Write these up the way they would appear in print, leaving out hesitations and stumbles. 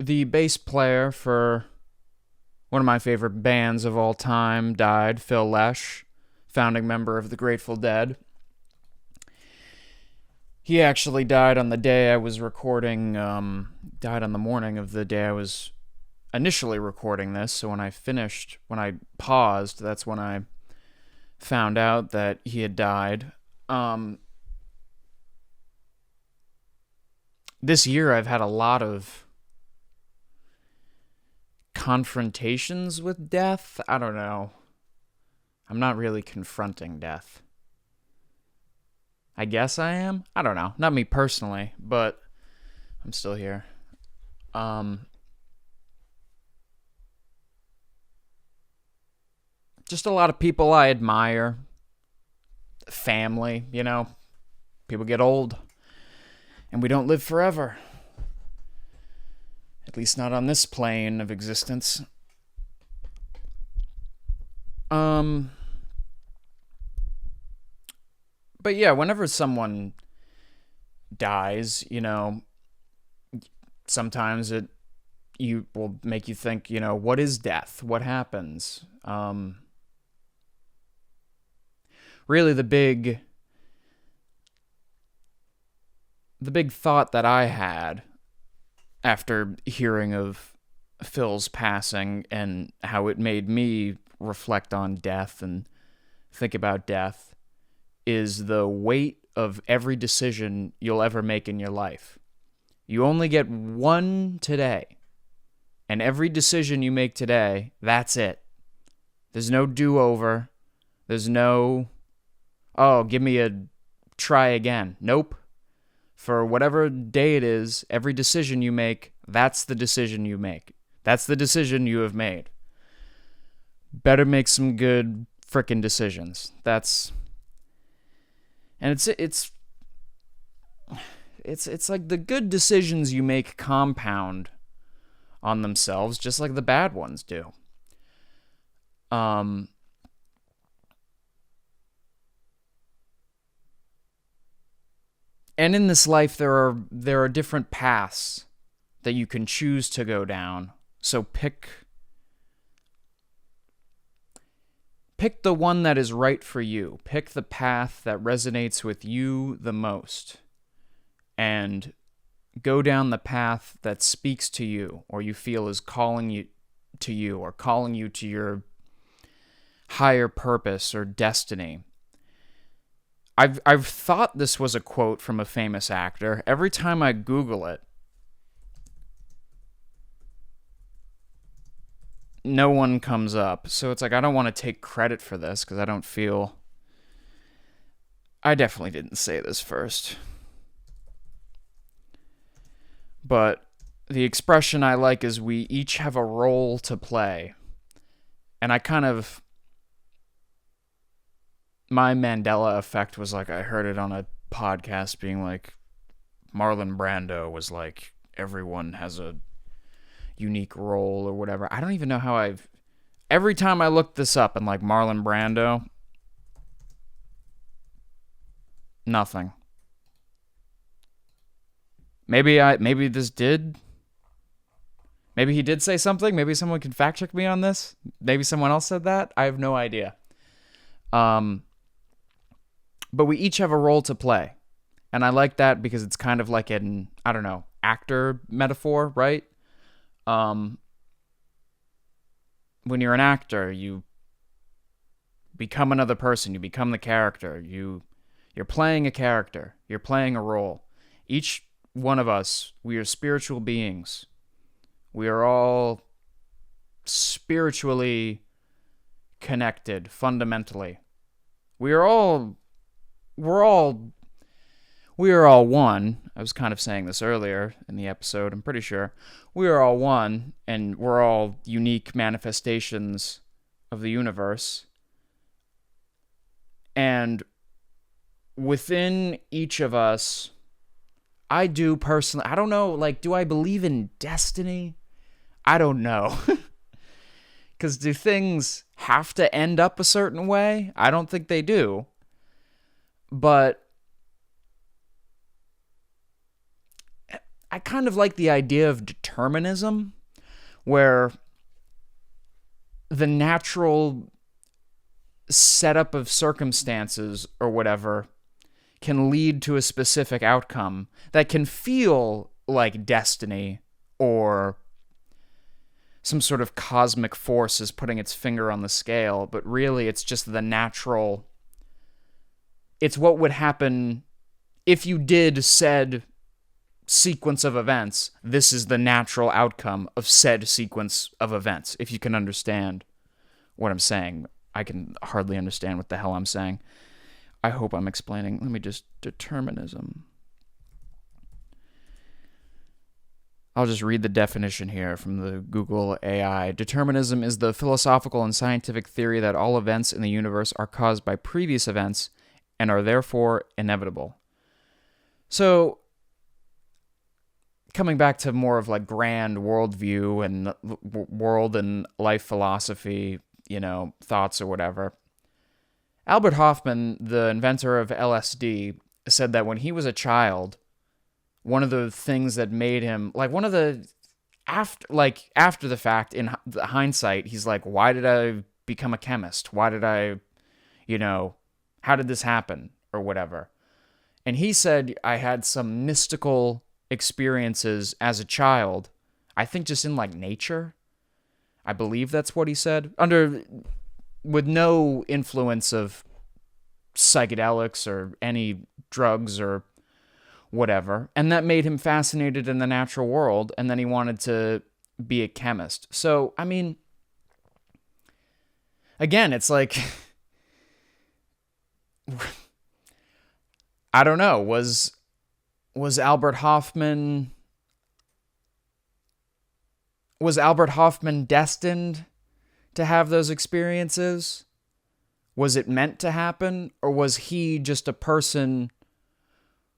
the bass player for one of my favorite bands of all time died, Phil Lesh, founding member of the Grateful Dead. He actually died on the day I was recording, died on the morning of the day I was initially recording this, so when I paused, that's when I found out that he had died. This year I've had a lot of confrontations with death. I don't know. I'm not really confronting death. I guess I am? I don't know. Not me personally, but I'm still here. Just a lot of people I admire. Family, People get old. And we don't live forever. At least not on this plane of existence. But yeah, whenever someone dies, sometimes you will make you think, what is death? What happens? Really the big thought that I had after hearing of Phil's passing and how it made me reflect on death and think about death is the weight of every decision you'll ever make in your life. You only get one today, and every decision you make today, that's it. There's no do-over. There's no, give me a try again. Nope. For whatever day it is, every decision you make, that's the decision you make. That's the decision you have made. Better make some good frickin' decisions. And it's like the good decisions you make compound on themselves, just like the bad ones do. And in this life, there are different paths that you can choose to go down. So pick the one that is right for you. Pick the path that resonates with you the most. And go down the path that speaks to you, or you feel is calling you to you, or calling you to your higher purpose or destiny. I've thought this was a quote from a famous actor. Every time I Google it, no one comes up. So it's like, I don't want to take credit for this because I don't feel... I definitely didn't say this first. But the expression I like is we each have a role to play. And I kind of... My Mandela effect was like, I heard it on a podcast being like, Marlon Brando was like, everyone has a unique role or whatever. I don't even know how every time I look this up and like Marlon Brando, nothing. Maybe he did say something. Maybe someone can fact check me on this. Maybe someone else said that. I have no idea. But we each have a role to play. And I like that because it's kind of like an, I don't know, actor metaphor, right? When you're an actor, you become another person. You become the character. You're playing a character. You're playing a role. Each one of us, we are spiritual beings. We are all spiritually connected, fundamentally. We are all one. I was kind of saying this earlier in the episode, I'm pretty sure. We are all one, and we're all unique manifestations of the universe. And within each of us, I do personally, I don't know, like, do I believe in destiny? I don't know. Because do things have to end up a certain way? I don't think they do. But I kind of like the idea of determinism, where the natural setup of circumstances or whatever can lead to a specific outcome that can feel like destiny or some sort of cosmic force is putting its finger on the scale, but really it's just the natural. It's what would happen if you did said sequence of events. This is the natural outcome of said sequence of events, if you can understand what I'm saying. I can hardly understand what the hell I'm saying. I hope I'm explaining. Let me just... Determinism. I'll just read the definition here from the Google AI. Determinism is the philosophical and scientific theory that all events in the universe are caused by previous events and are therefore inevitable. So, coming back to more of like grand worldview and world and life philosophy, thoughts or whatever. Albert Hoffman, the inventor of LSD, said that when he was a child, one of the things that made him, after the fact, in hindsight, he's like, why did I become a chemist? Why did I, how did this happen? Or whatever. And he said, I had some mystical experiences as a child, I think just in like nature. I believe that's what he said. With no influence of psychedelics or any drugs or whatever. And that made him fascinated in the natural world. And then he wanted to be a chemist. So, I mean, again, it's like, I don't know, was Albert Hoffman destined to have those experiences? Was it meant to happen? Or was he just a person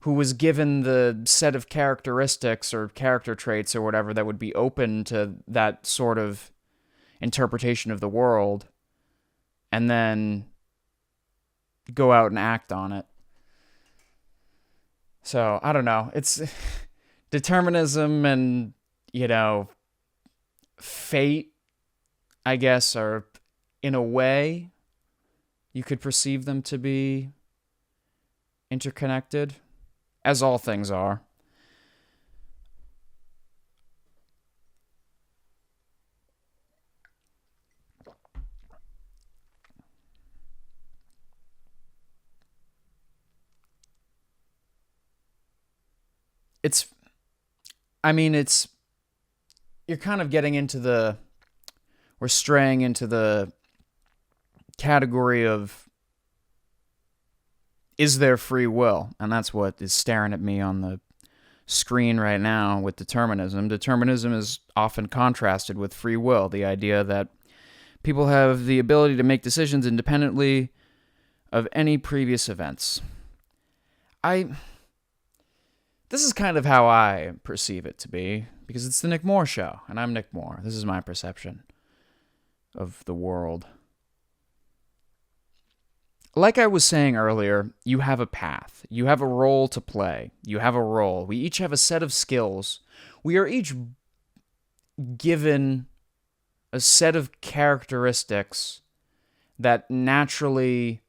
who was given the set of characteristics or character traits or whatever that would be open to that sort of interpretation of the world, and then go out and act on it? So, I don't know. It's determinism and, fate, I guess, are, in a way, you could perceive them to be interconnected, as all things are. You're kind of getting into we're straying into the category of, is there free will? And that's what is staring at me on the screen right now with determinism. Determinism is often contrasted with free will, the idea that people have the ability to make decisions independently of any previous events. This is kind of how I perceive it to be, because it's the Nick Moore Show, and I'm Nick Moore. This is my perception of the world. Like I was saying earlier, you have a path. You have a role to play. You have a role. We each have a set of skills. We are each given a set of characteristics that naturally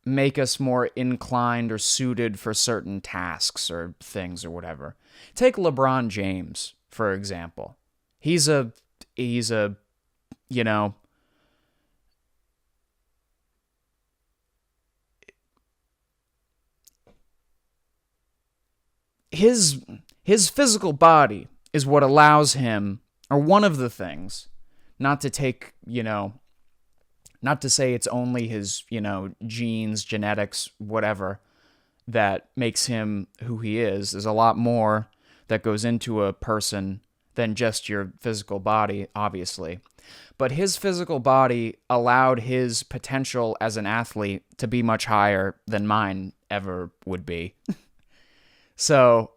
make us more inclined or suited for certain tasks or things or whatever. Take LeBron James, for example. He's a his physical body is what allows him, or one of the things, not to take, not to say it's only his, genes, genetics, whatever, that makes him who he is. There's a lot more that goes into a person than just your physical body, obviously. But his physical body allowed his potential as an athlete to be much higher than mine ever would be. So,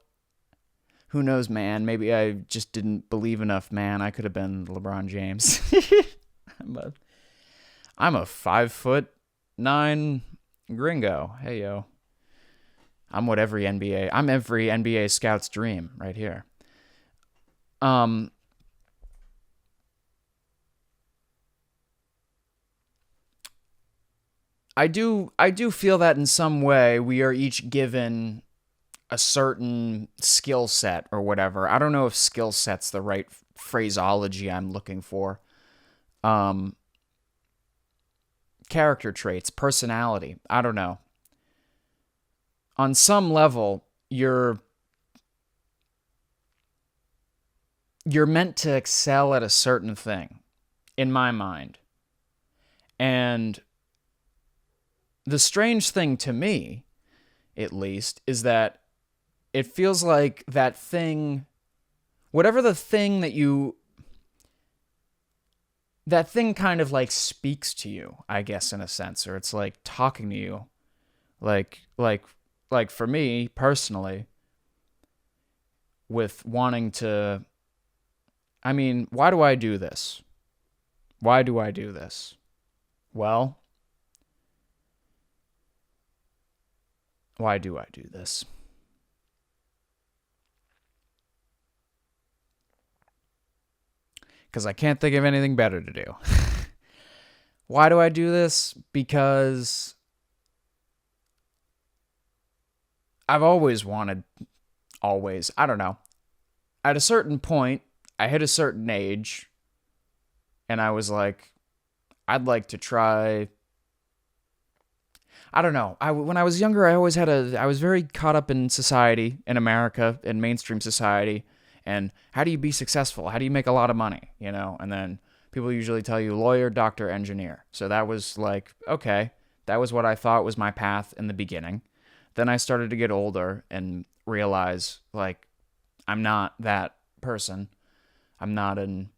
who knows, man? Maybe I just didn't believe enough, man. I could have been LeBron James. I'm a 5'9" gringo. Hey, yo. I'm every NBA scout's dream right here. Um, I do feel that in some way we are each given a certain skill set or whatever. I don't know if skill set's the right phraseology I'm looking for. Um, Character traits, personality. I don't know. On some level, you're meant to excel at a certain thing, in my mind. And the strange thing to me, at least, is that it feels like that thing, whatever the thing that thing kind of like speaks to you, I guess, in a sense, or it's like talking to you. Like, like, like for me personally, with wanting to, I mean, why do I do this? Why do I do this? Well, why do I do this? Because I can't think of anything better to do. Why do I do this? Because I've always wanted, always, I don't know. At a certain point, I hit a certain age, and I was like, I'd like to try. I don't know. When I was younger, I was very caught up in society, in America, in mainstream society, and how do you be successful? How do you make a lot of money? And then people usually tell you lawyer, doctor, engineer. So that was like, okay, that was what I thought was my path in the beginning. Then I started to get older and realize, like, I'm not that person. I'm not an.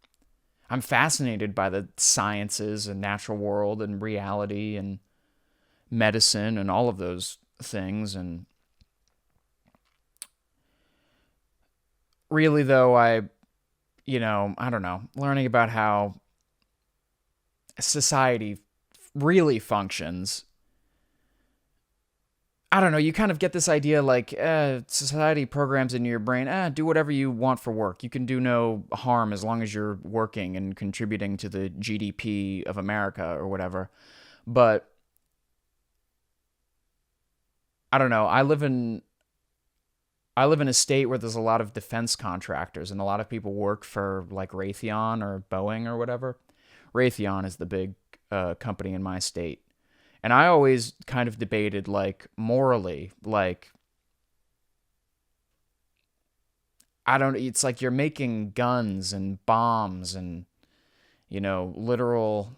I'm fascinated by the sciences and natural world and reality and medicine and all of those things. And really, though, I don't know, learning about how society really functions. I don't know, you kind of get this idea like society programs into your brain, do whatever you want for work. You can do no harm as long as you're working and contributing to the GDP of America or whatever. But I don't know. I live in a state where there's a lot of defense contractors and a lot of people work for like Raytheon or Boeing or whatever. Raytheon is the big company in my state. And I always kind of debated, like, morally, like, I don't, it's like you're making guns and bombs and, literal,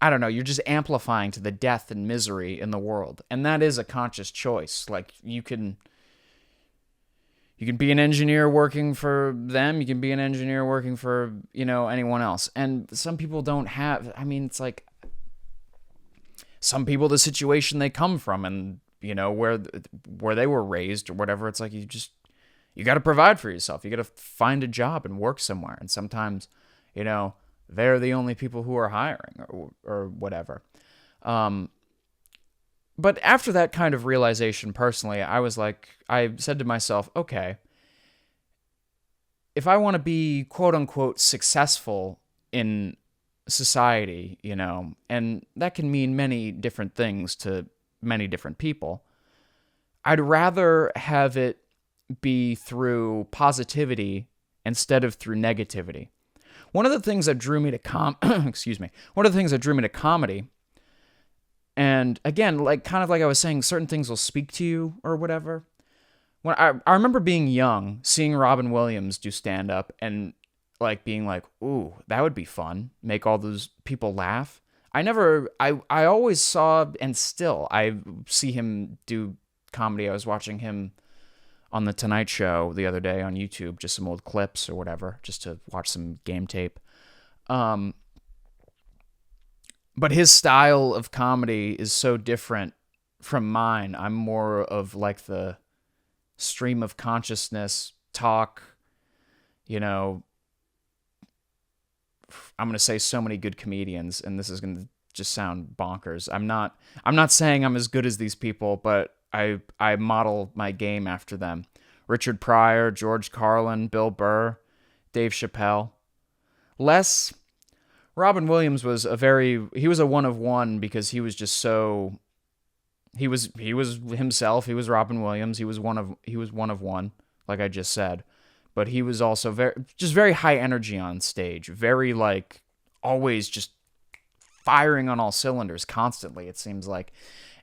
I don't know, you're just amplifying to the death and misery in the world. And that is a conscious choice. Like, you can be an engineer working for them. You can be an engineer working for, anyone else. And some people don't have, I mean, it's like some people, the situation they come from and, where they were raised or whatever, it's like you got to provide for yourself. You got to find a job and work somewhere. And sometimes, they're the only people who are hiring or whatever. But after that kind of realization personally, I said to myself, okay, if I want to be quote unquote successful in society, and that can mean many different things to many different people, I'd rather have it be through positivity instead of through negativity. One of the things that drew me to excuse me. One of the things that drew me to comedy, and again, like kind of like I was saying, certain things will speak to you or whatever. When I remember being young, seeing Robin Williams do stand up and like being like, "Ooh, that would be fun. Make all those people laugh." I always saw, and still I see him do comedy. I was watching him on the Tonight Show the other day on YouTube, just some old clips or whatever, just to watch some game tape. But his style of comedy is so different from mine. I'm more of like the stream of consciousness talk, I'm going to say so many good comedians, and this is going to just sound bonkers. I'm not saying I'm as good as these people, but I model my game after them. Richard Pryor, George Carlin, Bill Burr, Dave Chappelle. Less Robin Williams was he was a one of one because he was just so he was himself. He was Robin Williams. He was one of one, like I just said. But he was also very high energy on stage, very like always just firing on all cylinders constantly, it seems like.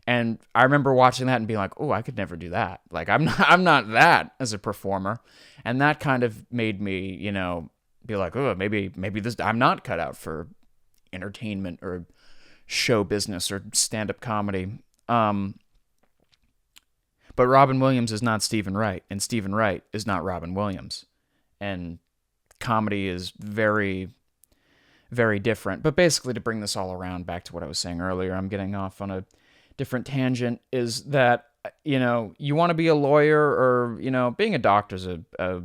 And I remember watching that and being like, "Oh, I could never do that. Like I'm not that as a performer." And that kind of made me, be like, "Oh, maybe this I'm not cut out for entertainment or show business or stand-up comedy." But Robin Williams is not Stephen Wright, and Stephen Wright is not Robin Williams. And comedy is very, very different. But basically, to bring this all around back to what I was saying earlier, I'm getting off on a different tangent, is that, you want to be a lawyer or, being a doctor is a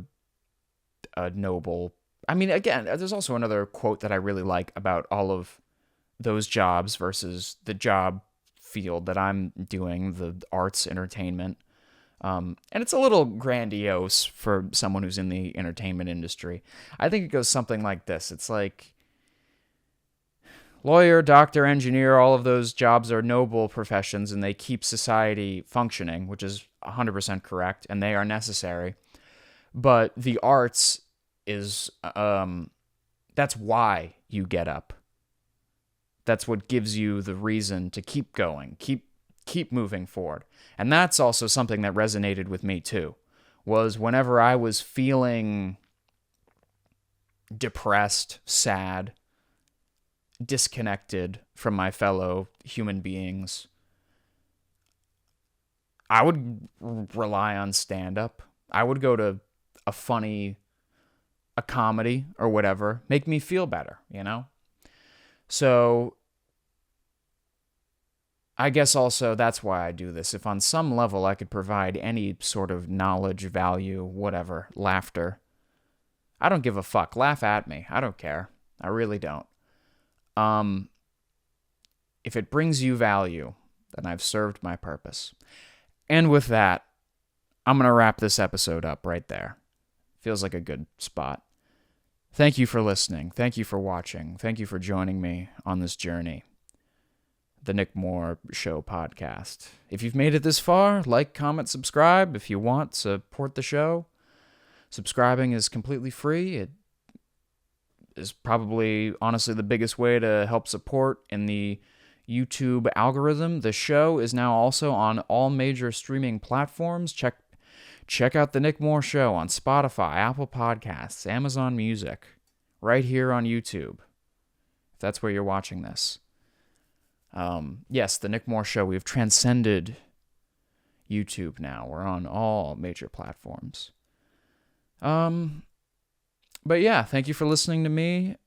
noble. I mean, again, there's also another quote that I really like about all of those jobs versus the job field that I'm doing, the arts, entertainment. And it's a little grandiose for someone who's in the entertainment industry. I think it goes something like this. It's like lawyer, doctor, engineer, all of those jobs are noble professions and they keep society functioning, which is 100% correct, and they are necessary. But the arts is, that's why you get up. That's what gives you the reason to keep going, keep moving forward. And that's also something that resonated with me too, was whenever I was feeling depressed, sad, disconnected from my fellow human beings, I would rely on stand-up. I would go to a comedy or whatever, make me feel better, So I guess also that's why I do this. If on some level I could provide any sort of knowledge, value, whatever, laughter, I don't give a fuck. Laugh at me. I don't care. I really don't. If it brings you value, then I've served my purpose. And with that, I'm going to wrap this episode up right there. Feels like a good spot. Thank you for listening. Thank you for watching. Thank you for joining me on this journey. The Nick Moore Show podcast. If you've made it this far, like, comment, subscribe. If you want, support the show. Subscribing is completely free. It is probably, honestly, the biggest way to help support in the YouTube algorithm. The show is now also on all major streaming platforms. Check out The Nick Moore Show on Spotify, Apple Podcasts, Amazon Music, right here on YouTube, if that's where you're watching this. Yes, The Nick Moore Show, we've transcended YouTube now. We're on all major platforms. But yeah, thank you for listening to me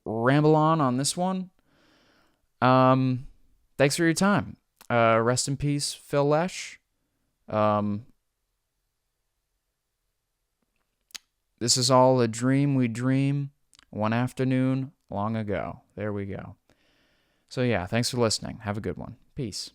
ramble on this one. Thanks for your time. Rest in peace, Phil Lesh. This is all a dream we dream one afternoon long ago. There we go. So yeah, thanks for listening. Have a good one. Peace.